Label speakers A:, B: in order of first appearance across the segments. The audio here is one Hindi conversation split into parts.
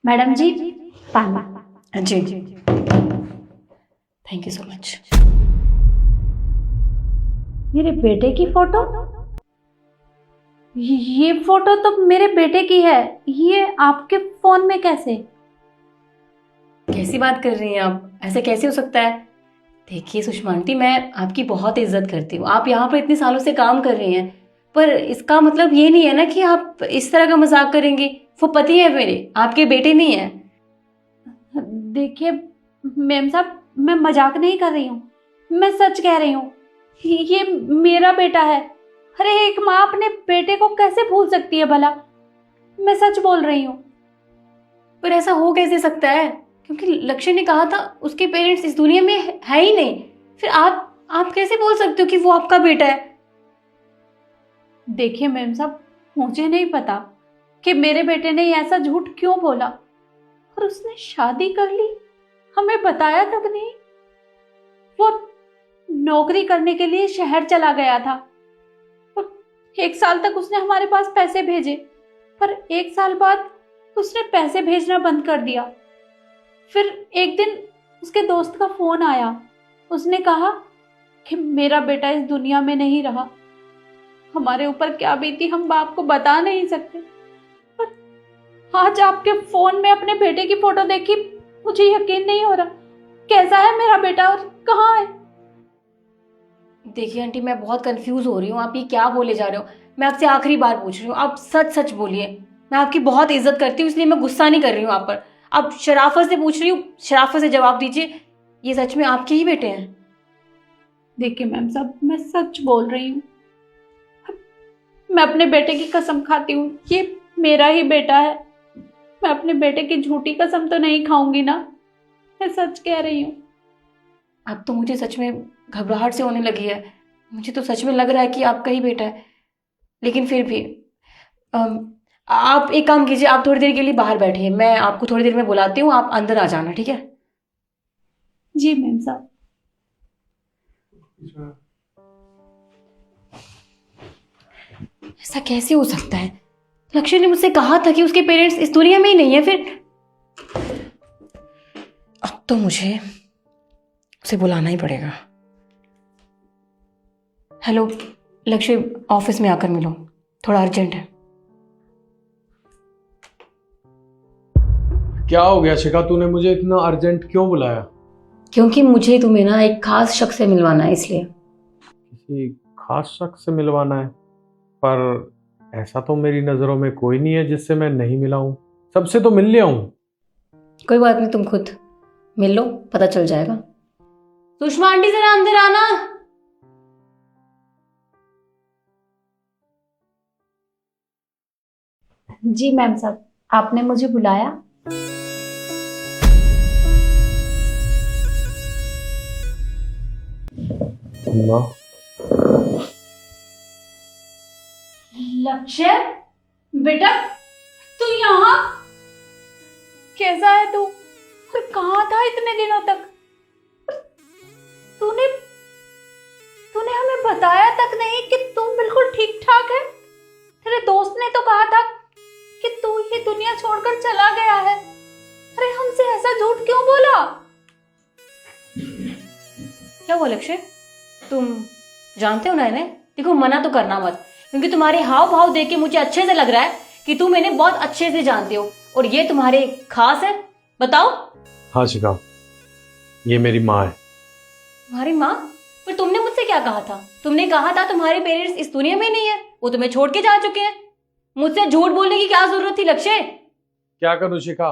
A: मैडम जी, पानी।
B: जी, थैंक यू सो मच।
A: मेरे बेटे की फोटो? ये फोटो तो मेरे बेटे की है। ये आपके फोन में कैसे?
B: कैसी बात कर रही हैं आप? ऐसे कैसे हो सकता है? देखिए सुषमा आंटी, मैं आपकी बहुत इज्जत करती हूँ। आप यहाँ पर इतने सालों से काम कर रही हैं, पर इसका मतलब ये नहीं है ना कि आप इस तरह का मजाक करेंगी। वो पति है मेरे, आपके बेटे नहीं है।
A: देखिए मैम साहब, मैं मजाक नहीं कर रही हूँ, मैं सच कह रही हूँ। ये मेरा बेटा है। अरे एक माँ अपने बेटे को कैसे भूल सकती है भला? मैं सच बोल रही हूँ।
B: पर ऐसा हो कैसे सकता है? क्योंकि लक्ष्य ने कहा था उसके पेरेंट्स इस दुनिया में है ही नहीं। फिर आप कैसे बोल सकते हो कि वो आपका बेटा है?
A: देखिए मैम साहब, मुझे नहीं पता कि मेरे बेटे ने ऐसा झूठ क्यों बोला, और उसने शादी कर ली, हमें बताया तक नहीं। वो नौकरी करने के लिए शहर चला गया था और 1 साल तक उसने हमारे पास पैसे भेजे, पर 1 साल बाद उसने पैसे भेजना बंद कर दिया। फिर एक दिन उसके दोस्त का फोन आया। उसने कहा कि मेरा बेटा इस दुनिया में नहीं रहा। हमारे ऊपर क्या बीती हम बाप को बता नहीं सकते, पर आज आपके फोन में अपने बेटे की फोटो देखी, मुझे यकीन नहीं हो रहा। कैसा है मेरा बेटा और कहाँ है?
B: देखिए आंटी, मैं बहुत कंफ्यूज हो रही हूँ। आप ये क्या बोले जा रहे हो? मैं आपसे आखिरी बार पूछ रही हूँ, आप सच सच बोलिए। मैं आपकी बहुत इज्जत करती हूँ, इसलिए मैं गुस्सा नहीं कर रही हूँ आप पर। आप शराफत से पूछ रही हूँ, शराफत से जवाब दीजिए। ये सच में आपके ही बेटे हैं?
A: देखिए मैम साहब, मैं सच बोल रही हूँ। मैं अपने बेटे की कसम खाती हूँ, ये मेरा ही बेटा है। मैं अपने बेटे की झूठी कसम तो नहीं खाऊंगी ना। मैं सच कह रही हूँ।
B: अब तो मुझे सच में घबराहट से होने लगी है। मुझे तो सच में लग रहा है कि आपका ही बेटा है। लेकिन फिर भी आप एक काम कीजिए, आप थोड़ी देर के लिए बाहर बैठिए। मैं आपको थोड़ी देर में बुलाती हूँ, आप अंदर आ जाना, ठीक है?
A: जी मैम साहब।
B: ऐसा कैसे हो सकता है? लक्ष्य ने मुझसे कहा था कि उसके पेरेंट्स इस दुनिया में ही नहीं है। फिर अब तो मुझे उसे बुलाना ही पड़ेगा। हेलो लक्ष्य, ऑफिस में आकर मिलो, थोड़ा अर्जेंट है।
C: क्या हो गया शिखा, तूने मुझे इतना अर्जेंट क्यों बुलाया?
B: क्योंकि मुझे तुम्हें ना एक खास शख्स से मिलवाना है, इसलिए।
C: किसी खास शख्स से मिलवाना है? पर ऐसा तो मेरी नजरों में कोई नहीं है जिससे मैं नहीं मिला हूं। सबसे तो मिल लिया हूं।
B: कोई बात नहीं, तुम खुद मिल लो, पता चल जाएगा। सुषमा आंटी जरा अंदर आना।
A: जी मैम साहब, आपने मुझे बुलाया?
C: अम्मा,
A: लक्ष्य बेटा, तू यहाँ? कैसा है तू? और कहाँ था इतने दिनों तक? तूने तूने हमें बताया तक नहीं कि तू बिल्कुल ठीक ठाक है। तेरे दोस्त ने तो कहा था कि तू ये दुनिया छोड़कर चला गया है। अरे हमसे ऐसा झूठ क्यों बोला?
B: क्या हुआ लक्ष्य? तुम जानते हो ना इन्हें? देखो, मना तो करना मत, क्योंकि तुम्हारे हाव भाव देख के मुझे अच्छे से लग रहा है कि तुम इन्हें बहुत अच्छे से जानते हो और ये तुम्हारे खास है। बताओ।
C: हाँ शिखा, ये मेरी माँ है।
B: तुम्हारी माँ? पर तुमने मुझसे क्या कहा था? तुमने कहा था तुम्हारे पेरेंट्स इस दुनिया में नहीं है, वो तुम्हें छोड़ के जा चुके हैं। मुझसे झूठ बोलने की क्या जरूरत थी लक्ष्य?
C: क्या करूँ शिखा?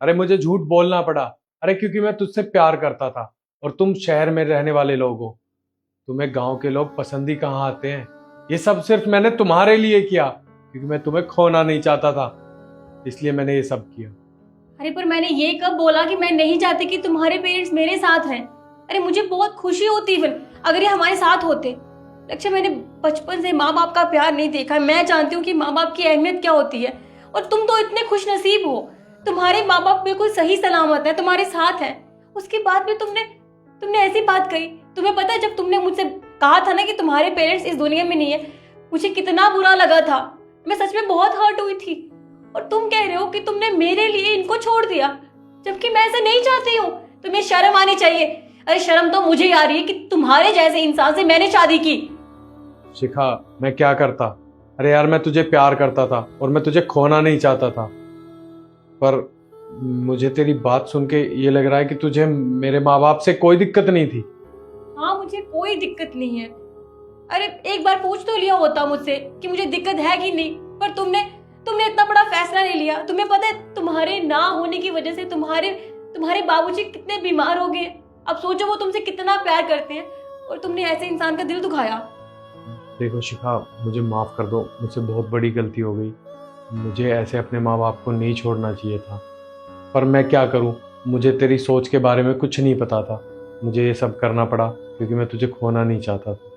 C: अरे मुझे झूठ बोलना पड़ा। अरे क्योंकि मैं तुझसे प्यार करता था और तुम शहर में रहने वाले लोग हो। तुम्हें गांव के लोग पसंद ही कहाँ आते हैं। ये सब सिर्फ मैंने तुम्हारे लिए किया, क्योंकि मैं तुम्हें खोना नहीं चाहता था, इसलिए मैंने ये सब किया।
B: अरे पर मैंने ये कब बोला कि मैं नहीं चाहती कि तुम्हारे पेरेंट्स मेरे साथ हैं? अरे मुझे बहुत खुशी होती फिर अगर ये हमारे साथ होते। लक्ष्य, मैंने बचपन से माँ बाप का प्यार नहीं देखा। मैं जानती हूँ कि माँ बाप की अहमियत क्या होती है, और तुम तो इतने खुश नसीब हो। तुम्हारे माँ बाप बिल्कुल सही सलामत है, तुम्हारे साथ है। उसके बाद भी तुमने तुमने ऐसी बात कही। तुम्हें पता है, जब तुमने मुझसे कहा था ना कि तुम्हारे पेरेंट्स इस दुनिया में नहीं है, मुझे कितना बुरा लगा था। मैं सच में बहुत हर्ट हुई थी। और तुम कह रहे हो कि तुमने मेरे लिए इनको छोड़ दिया, जबकि मैं ऐसा नहीं चाहती हूँ। तुम्हें शर्म आनी चाहिए। अरे शर्म तो मुझे आ रही है कि तुम्हारे जैसे इंसान से मैंने शादी की।
C: शिखा, मैं क्या करता? अरे यार, मैं तुझे प्यार करता था और मैं तुझे खोना नहीं चाहता था, पर मुझे तेरी बात सुन के ये लग रहा है कि तुझे मेरे माँ बाप से कोई दिक्कत नहीं थी।
B: हाँ, मुझे कोई दिक्कत नहीं है। अरे एक बार पूछ तो लिया होता मुझसे कि मुझे दिक्कत है कि नहीं, पर तुमने इतना बड़ा फैसला ले लिया। तुम्हें पता है तुम्हारे ना होने की वजह से तुम्हारे बाबूजी कितने बीमार हो गए। अब सोचो वो तुमसे कितना प्यार करते हैं और तुमने ऐसे इंसान का दिल दुखाया।
C: देखो शिखा, मुझे माफ कर दो, मुझसे बहुत बड़ी गलती हो गई। मुझे ऐसे अपने माँ बाप को नहीं छोड़ना चाहिए था, पर मैं क्या करूँ, मुझे तेरी सोच के बारे में कुछ नहीं पता था। मुझे ये सब करना पड़ा क्योंकि मैं तुझे खोना नहीं चाहता था।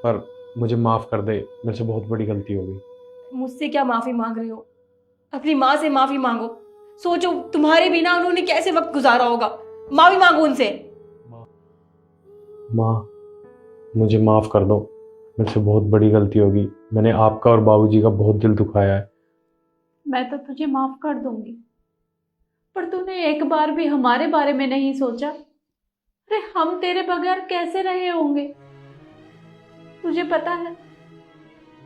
C: पर मुझे माफ कर दे, मेरे से बहुत बड़ी गलती हो गई।
B: मुझसे क्या माफी मांग रहे हो? अपनी माँ से माफी मांगो। सोचो तुम्हारे बिना उन्होंने कैसे वक्त गुजारा होगा। माफी मांगो उनसे।
C: माँ, मुझे माफ कर दो, मेरे से बहुत बड़ी गलती होगी। मैंने आपका और बाबूजी का बहुत दिल दुखाया है।
A: मैं तो तुझे माफ कर दूंगी, पर तूने एक बार भी हमारे बारे में नहीं सोचा। अरे हम तेरे बगैर कैसे रहे होंगे? तुझे पता है,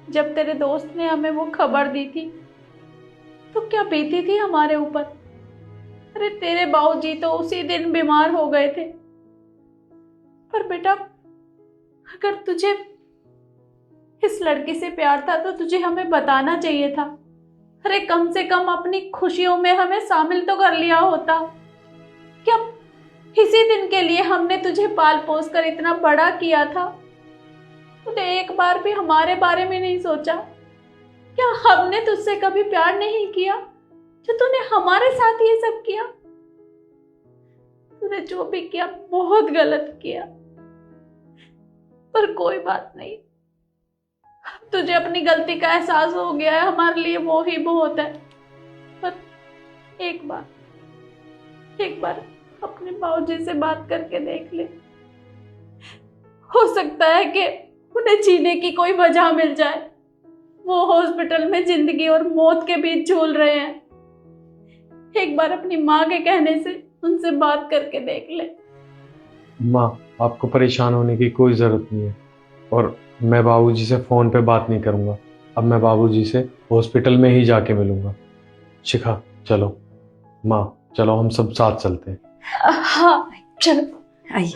A: जब तेरे दोस्त ने हमें वो खबर दी थी तो क्या बीती थी हमारे ऊपर। अरे तेरे बाबूजी तो उसी दिन बीमार हो गए थे। पर बेटा, अगर तुझे इस लड़की से प्यार था तो तुझे हमें बताना चाहिए था। अरे कम से कम अपनी खुशियों में हमें शामिल तो कर लिया होता। क्या इसी दिन के लिए हमने तुझे पाल पोस कर इतना बड़ा किया था? तूने एक बार भी हमारे बारे में नहीं सोचा? क्या हमने तुझसे कभी प्यार नहीं किया जो तूने हमारे साथ ये सब किया? तूने जो भी किया बहुत गलत किया, पर कोई बात नहीं। तुझे अपनी गलती का एहसास हो गया है, हमारे लिए वो ही बहुत है। पर एक बार अपने बाबूजी से बात करके देख ले। हो सकता है कि उन्हें जीने की कोई वजह मिल जाए। वो हॉस्पिटल में जिंदगी और मौत के बीच झूल रहे हैं। एक बार अपनी माँ के कहने से उनसे बात करके देख ले।
C: माँ, आपको परेशान होने की कोई ज़रूरत नहीं है, और मैं बाबूजी से फ़ोन पे बात नहीं करूँगा। अब मैं बाबूजी से हॉस्पिटल में ही जाके मिलूँगा। शिखा चलो, माँ चलो, हम सब साथ चलते हैं।
B: हाँ चलो, आइए।